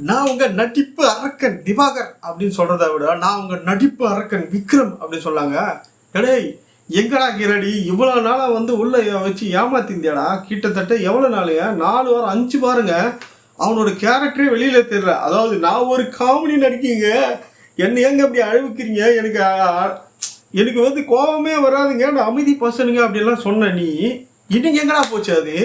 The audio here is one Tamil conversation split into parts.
நான் உங்க நடிப்பு அரக்கன் திவாகர் அப்படின்னு சொல்றதை விட நான் உங்க நடிப்பு அரக்கன் விக்ரம் அப்படின்னு சொல்லாங்க. டேய் எங்கடா கிரடி இவ்வளவு நாளா வந்து உள்ள வச்சு ஏமாத்திந்தியாடா. கிட்டத்தட்ட எவ்வளவு நாளுங்க, 4 வாரம் 5 வாரங்க அவனோட கேரக்டரே வெளியில தெரியல. அதாவது நான் ஒரு காமெடி நடிக்கீங்க, என்ன ஏங்க அப்படி அழுவிக்கிறீங்க, எனக்கு வந்து கோபமே வராதுங்க, நான் அமைதி பசனுங்க அப்படின்லாம் சொன்ன நீ இன்னைக்கு எங்கடா போச்சு அது?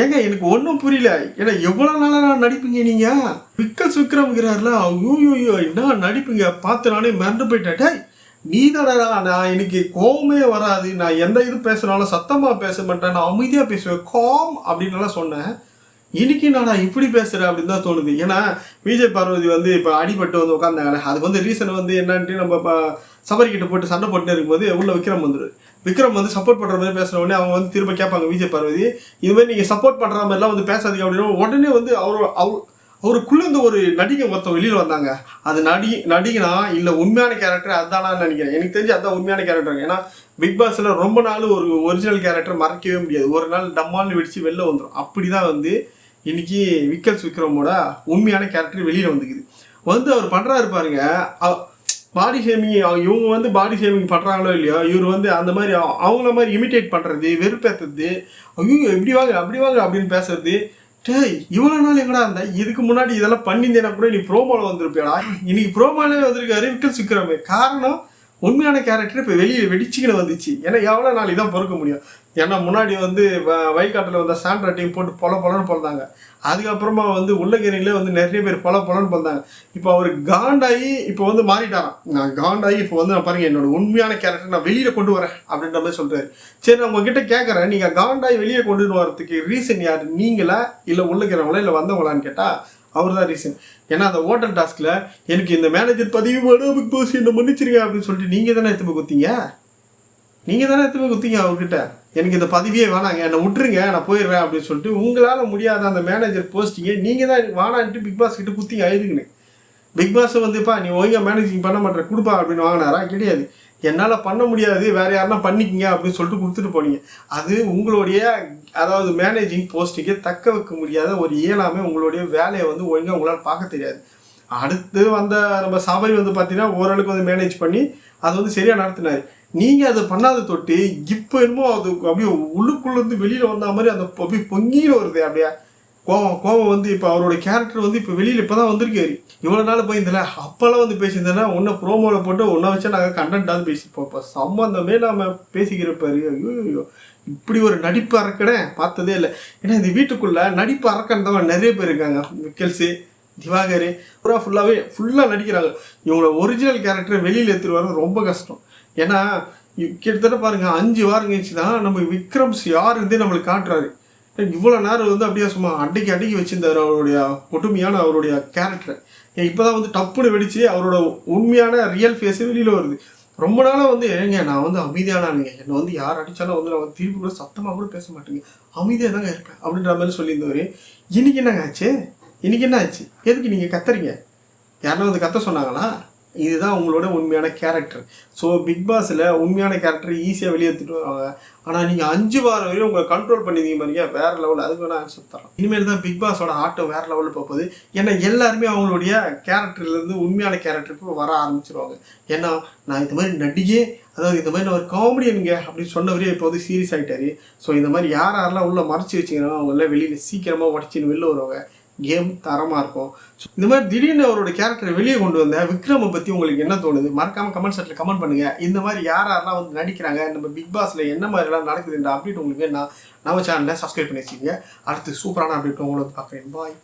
ஏங்க எனக்கு ஒன்றும் புரியல. ஏன்னா எவ்வளோ நாளாக நான் நடிப்பீங்க நீங்கள்? விக்ரம்ங்கிறாருல, ஐயோ என்ன நடிப்பீங்க பார்த்து நானே மறந்து போயிட்டேன். நீ தானடா, நான் எனக்கு கோவமே வராது, நான் எந்த இது பேசுனாலும் சத்தமாக பேச மாட்டேன், நான் அமைதியாக பேசுவேன் காம் அப்படின்லாம் சொன்னேன். இன்னைக்கு நான் இப்படி பேசுகிறேன் அப்படின்னு தான் தோணுது. ஏன்னா விஜய் பார்வதி வந்து இப்போ அடிபட்டு வந்து உட்காந்தாங்க. அதுக்கு வந்து ரீசன் வந்து என்னன்ட்டு நம்ம சபரிக்கிட்ட போட்டு சண்டை போட்டு இருக்கும்போது உள்ள விக்ரம் வந்துடும். விக்ரம் வந்து சப்போர்ட் பண்ணுற மாதிரி பேசுகிற உடனே அவங்க வந்து திரும்ப கேட்பாங்க விஜய் பார்வதி, இது மாதிரி நீங்கள் சப்போர்ட் பண்ணுற மாதிரிலாம் வந்து பேசாதீங்க அப்படின்னா உடனே வந்து அவருக்குள்ளே இந்த ஒரு நடிகை மொத்தம் வெளியில் வந்தாங்க. அது நடிகனா இல்லை உண்மையான கேரக்டர் அதுதானான்னு நினைக்கிறேன். எனக்கு தெரிஞ்சு அதுதான் உண்மையான கேரக்டர். ஏன்னா பிக் பாஸில் ரொம்ப நாள் ஒரு ஒரிஜினல் கேரக்டர் மறக்கவே முடியாது. ஒரு நாள் டம்மான்னு வெடிச்சு வெளில வந்துடும். அப்படி தான் வந்து இன்னைக்கு விக்ரமோட உண்மையான கேரக்டர் வெளியில் வந்துக்குது. வந்து அவர் பண்ணுறாரு பாருங்க பாடி ஷேமிங். இவங்க வந்து பாடி ஷேமிங் பண்ணுறாங்களோ இல்லையோ, இவர் வந்து அந்த மாதிரி அவங்கள மாதிரி இமிட்டேட் பண்ணுறது, வெறுப்பேற்றுறது, ஐயோ இப்படி வாங்க அப்படி வாங்க அப்படின்னு பேசுறது. டேய் இவ்வளோ நாள் எங்கடா இருந்தா? இதுக்கு முன்னாடி இதெல்லாம் பண்ணியிருந்தேன்னா கூட நீ ப்ரோமோவில் வந்திருப்பியாடா. இன்னைக்கு ப்ரோமோலே வந்திருக்காரு விக்ரம். காரணம் உண்மையான கேரக்டர் இப்போ வெளியில் வெடிச்சுக்கின்னு வந்துச்சு. ஏன்னா எவ்வளோ நாள் இதான் பொறுக்க முடியும். ஏன்னா முன்னாடி வந்து வயல்காட்டில் வந்த சாண்ட்ரா டீம் போட்டு பொலன்னு பிறந்தாங்க. அதுக்கப்புறமா வந்து உள்ளகிரியிலே வந்து நிறைய பேர் பொலன்னு பிறந்தாங்க. இப்போ அவர் காண்டாகி இப்போ வந்து மாறிட்டாராம். நான் காண்டாகி இப்போ வந்து நான் பாருங்கள் என்னோட உண்மையான கேரக்டர் நான் வெளியில் கொண்டு வரேன் அப்படின்ற மாதிரி சொல்கிறாரு. சரி நான் உங்ககிட்ட கேட்குறேன், நீங்கள் காண்டாகி வெளியே கொண்டு வரதுக்கு ரீசன் யார்? நீங்களா இல்லை உள்ளகிறவங்களா இல்லை வந்தவங்களான்னு கேட்டால் அவர் தான் ரீசன். ஏன்னா அந்த ஹோட்டல் டாஸ்கில் எனக்கு இந்த மேனேஜர் பதவி வேணும் பிக் பாஸ் என்ன மன்னிச்சிருங்க அப்படின்னு சொல்லிட்டு நீங்கள் தானே எடுத்து போய் குத்திங்க அவர்கிட்ட. எனக்கு இந்த பதவியே வேணாங்க, என்னை விட்டுருங்க நான் போயிடுறேன் அப்படின்னு சொல்லிட்டு உங்களால் முடியாத அந்த மேனேஜர் போஸ்டிங்க நீங்கள் தான் வானான்ட்டு பிக் பாஸ் கிட்ட குத்திங்க ஆயிடுங்கன்னு. பிக் பாஸ் வந்துப்பா நீ ஒழுங்காக மேனேஜிங் பண்ண மாட்டேற கொடுப்பா அப்படின்னு வாங்கினாரா? கிடையாது. என்னால் பண்ண முடியாது, வேறு யாருன்னா பண்ணிக்கிங்க அப்படின்னு சொல்லிட்டு கொடுத்துட்டு போனீங்க. அது உங்களுடைய அதாவது மேனேஜிங் போஸ்ட்டுக்கே தக்க வைக்க முடியாத ஒரு இயலாமே. உங்களுடைய வேலையை வந்து ஒழுங்காக உங்களால் பார்க்க தெரியாது. அடுத்து வந்த நம்ம சபரி வந்து பார்த்தீங்கன்னா ஓரளவுக்கு வந்து மேனேஜ் பண்ணி அது வந்து சரியாக நடத்தினார். நீங்கள் அதை பண்ணாத தொட்டு இப்போ என்னமோ அது அப்படியே உள்ளுக்குள்ளேருந்து வெளியில் வந்த மாதிரி அந்த அப்படியே பொங்கின்னு வருது. அப்படியே கோவம் வந்து இப்போ அவரோட கேரக்டர் வந்து இப்போ வெளியில் இப்போ தான் வந்திருக்காரு. இவ்வளோ நாள் போயிருந்தல அப்போல்லாம் வந்து பேசியிருந்தேன்னா ஒன்றை ப்ரோமோவில் போட்டு ஒன்றை வச்சா நாங்கள் கண்டென்ட்டாவது பேசிப்போம். இப்போ சம்மந்தமே நம்ம பேசிக்கிறப்பாரு. ஐயோ இப்படி ஒரு நடிப்பு அரக்கனே பார்த்ததே இல்லை. ஏன்னா இந்த வீட்டுக்குள்ளே நடிப்பு அரக்கன் தான் நிறைய பேர் இருக்காங்க. விக்கல்ஸு திவாகர் ஃபுல்லாக நடிக்கிறாங்க. இவங்களோட ஒரிஜினல் கேரக்டரை வெளியில் எடுத்துகிட்டு வர்றது ரொம்ப கஷ்டம். ஏன்னா கிட்டத்தட்ட பாருங்கள் 5 வாரம் கழிச்சு தான் நம்ம விக்ரம்ஸ் யார் இருந்தே நம்மளுக்கு காட்டுறாரு. இவ்வளோ நேரம் வந்து அப்படியே சும்மா அடிக்கி வச்சிருந்தார் அவருடைய ஒட்டுமையான அவருடைய கேரக்டரை. இப்போ தான் வந்து டப்புன்னு வெடிச்சு அவரோட உண்மையான ரியல் ஃபேஸு வெளியில் வருது. ரொம்ப நாளாக வந்து ஏங்க நான் வந்து அமைதியானானுங்க, என்னை வந்து யார் அடித்தாலும் வந்து நான் திருப்பி கூட சத்தமாக கூட பேச மாட்டேங்க, அமைதியாக தாங்க இருப்பேன் அப்படின்ற மாதிரி சொல்லியிருந்தவர். இன்றைக்கி என்னங்க ஆச்சு? இன்றைக்கி என்ன ஆச்சு? எதுக்கு நீங்கள் கத்துறீங்க? யாருன்னா வந்து கத்த சொன்னாங்களா? இதுதான் உங்களோட உண்மையான கேரக்டர். ஸோ பிக் பாஸில் உண்மையான கேரக்டர் ஈஸியாக வெளியே எடுத்துகிட்டு வருவாங்க. ஆனால் நீங்கள் 5 வாரம் வரையும் உங்களை கண்ட்ரோல் பண்ணிங்க மாதிரியா வேறு லெவலில். அதுக்கு வேணால் ஆன்சர் தரோம். இனிமேல் தான் பிக் பாஸோட ஆட்டம் வேறு லெவலில் போகுது. ஏன்னா எல்லாருமே அவங்களுடைய கேரக்டர்லேருந்து உண்மையான கேரக்டருக்கு வர ஆரம்பிச்சிருவாங்க. ஏன்னா நான் இந்த மாதிரி நடிகே, அதாவது இந்த மாதிரி நான் ஒரு காமெடியனுங்க அப்படின்னு சொன்னவரே இப்போ வந்து சீரியஸ் ஆகிட்டாரு. ஸோ இந்த மாதிரி யாரெல்லாம் உள்ளே மறைச்சி வச்சிங்கன்னா அவங்களாம் வெளியில் சீக்கிரமாக உடச்சின்னு வெளில வருவாங்க. கேம் தரமாக இருக்கும். இந்த மாதிரி திடீர்னு அவரோட கேரக்டரை வெளியே கொண்டு வந்த விக்ரமை பற்றி உங்களுக்கு என்ன தோணுது? மறக்காமல் கமெண்ட் செக்ஷனில் கமெண்ட் பண்ணுங்கள். இந்த மாதிரி யாரெல்லாம் வந்து நடிக்கிறாங்க, நம்ம பிக் பாஸில் என்ன மாதிரிலாம் நடக்குதுன்ற அப்டேட் உங்களுக்கு வேணா நம்ம சேனலில் சப்ஸ்கிரைப் பண்ணி வச்சுக்கோங்க. அடுத்து சூப்பரான அப்டேட் உங்களை வந்து பார்க்குறேன். பாய்.